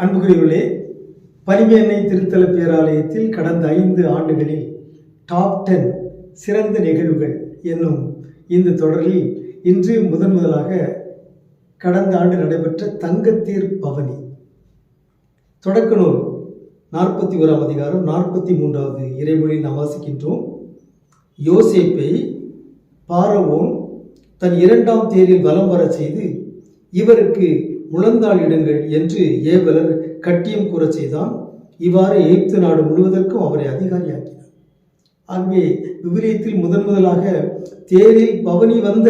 அன்புக்குரியவர்களே, பரிமேன்மை திருத்தல பேராலயத்தில் கடந்த 5 ஆண்டுகளில் டாப் 10 சிறந்த நிகழ்வுகள் என்னும் இந்த தொடரில் இன்று முதலாக கடந்த ஆண்டு நடைபெற்ற தங்கத்தேர் பவனி தொடக்க நூல் 41ஆம் அதிகாரம் 43வது இறைமொழியில் நாம் வாசிக்கின்றோம். யோசேப்பை பார்வோன் தன் 2ஆம் தேரில் வலம் வர செய்து இவருக்கு முழந்தாள் இடுங்கள் என்று ஏவலர் கட்டியம் கூற செய்தான். இவ்வாறு எகிப்து நாடு முழுவதற்கும் அவரை அதிகாரியாக்கினார். ஆகவே விவிலியத்தில் முதலாக தேரில் பவனி வந்த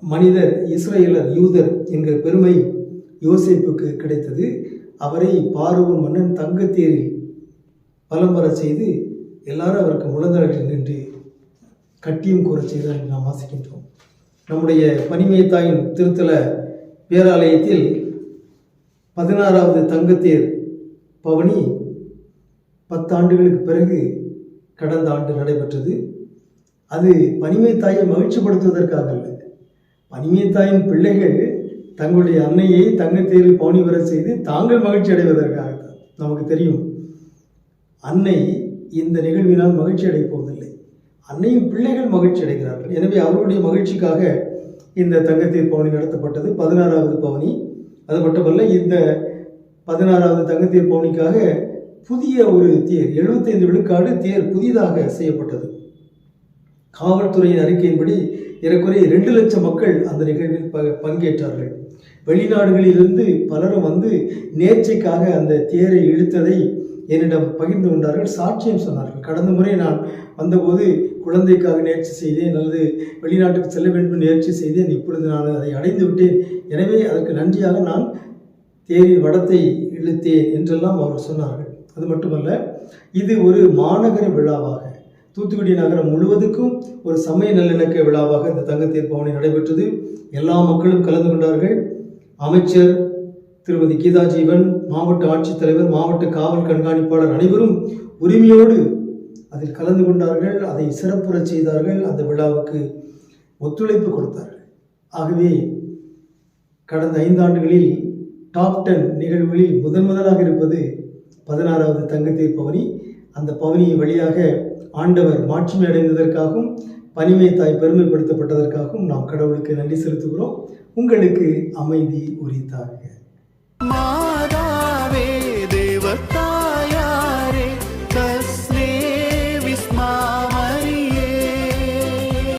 மனிதர் இஸ்ரேலர் யூதர் என்கிற பெருமை யோசேப்புக்கு கிடைத்தது. அவரை பார்வோன் மன்னன் தங்கத்தேரில் பலம் வர செய்து எல்லாரும் அவருக்கு முழந்தாளில் நின்று கட்டியம் கூற செய்தார் என்று நாம் வாசிக்கின்றோம். நம்முடைய பனிமய தாயின் திருத்தல பேராலயத்தில் 16வது தங்கத்தேர் பவனி 10 ஆண்டுகளுக்கு பிறகு கடந்த ஆண்டு நடைபெற்றது. அது பனிமய தாயை மகிழ்ச்சிப்படுத்துவதற்காக அல்ல, பனிமய தாயின் பிள்ளைகள் தங்களுடைய அன்னையை தங்கத்தேரில் பவனி வர செய்து தாங்கள் மகிழ்ச்சி அடைவதற்காகத்தான். நமக்கு தெரியும், அன்னை இந்த நிகழ்வினால் மகிழ்ச்சி அடையப் போவதில்லை, அன்னையும் பிள்ளைகள் மகிழ்ச்சி அடைகிறார்கள். எனவே அவர்களுடைய மகிழ்ச்சிக்காக இந்த தங்கத்தேர் பவனி நடத்தப்பட்டது. 16வது பவனி. அது மட்டுமல்ல, இந்த 16வது தங்கத்தேர் பவனிக்காக புதிய ஒரு தேர் 75 விழுக்காடு தேர் புதிதாக செய்யப்பட்டது. காவல்துறையின் அறிக்கையின்படி ஏறக்குறைய 2 லட்சம் மக்கள் அந்த நிகழ்வில் பங்கேற்றார்கள். வெளிநாடுகளிலிருந்து பலரும் வந்து நேர்ச்சைக்காக அந்த தேரை இழுத்ததை என்னிடம் பகிர்ந்து கொண்டார்கள், சாட்சியம் சொன்னார்கள். கடந்த முறை நான் வந்தபோது குழந்தைக்காக நேர்ச்சி செய்தேன், அல்லது வெளிநாட்டுக்கு செல்ல வேண்டும் நேர்ச்சி செய்தேன், இப்பொழுது நான் அதை அடைந்து விட்டேன், எனவே அதற்கு நன்றியாக நான் தேரின் வடத்தை இழுத்தேன் என்றெல்லாம் அவர் சொன்னார்கள். அது மட்டுமல்ல, இது ஒரு மாநகர விழாவாக, தூத்துக்குடி நகரம் முழுவதுக்கும் ஒரு சமய நல்லிணக்க விழாவாக இந்த தங்கத்தேர் பவனி நடைபெற்றது. எல்லா மக்களும் கலந்து கொண்டார்கள். அமைச்சர் திருமதி கீதா ஜீவன், மாவட்ட ஆட்சித்தலைவர், மாவட்ட காவல் கண்காணிப்பாளர் அனைவரும் உரிமையோடு அதில் கலந்து கொண்டார்கள். அதை சிறப்புற செய்தார்கள். அந்த விழாவுக்கு ஒத்துழைப்பு கொடுத்தார்கள். ஆகவே கடந்த 5 ஆண்டுகளில் டாப் 10 நிகழ்வுகளில் முதலாக இருப்பது 16வது தங்கத்தேர் பவனி. அந்த பவனியின் வழியாக ஆண்டவர் மாட்சிமை அடைந்ததற்காகவும் பனிமய தாய் பெருமைப்படுத்தப்பட்டதற்காகவும் நாம் கடவுளுக்கு நன்றி செலுத்துகிறோம். உங்களுக்கு அமைதி உரித்தாக. மாதாவே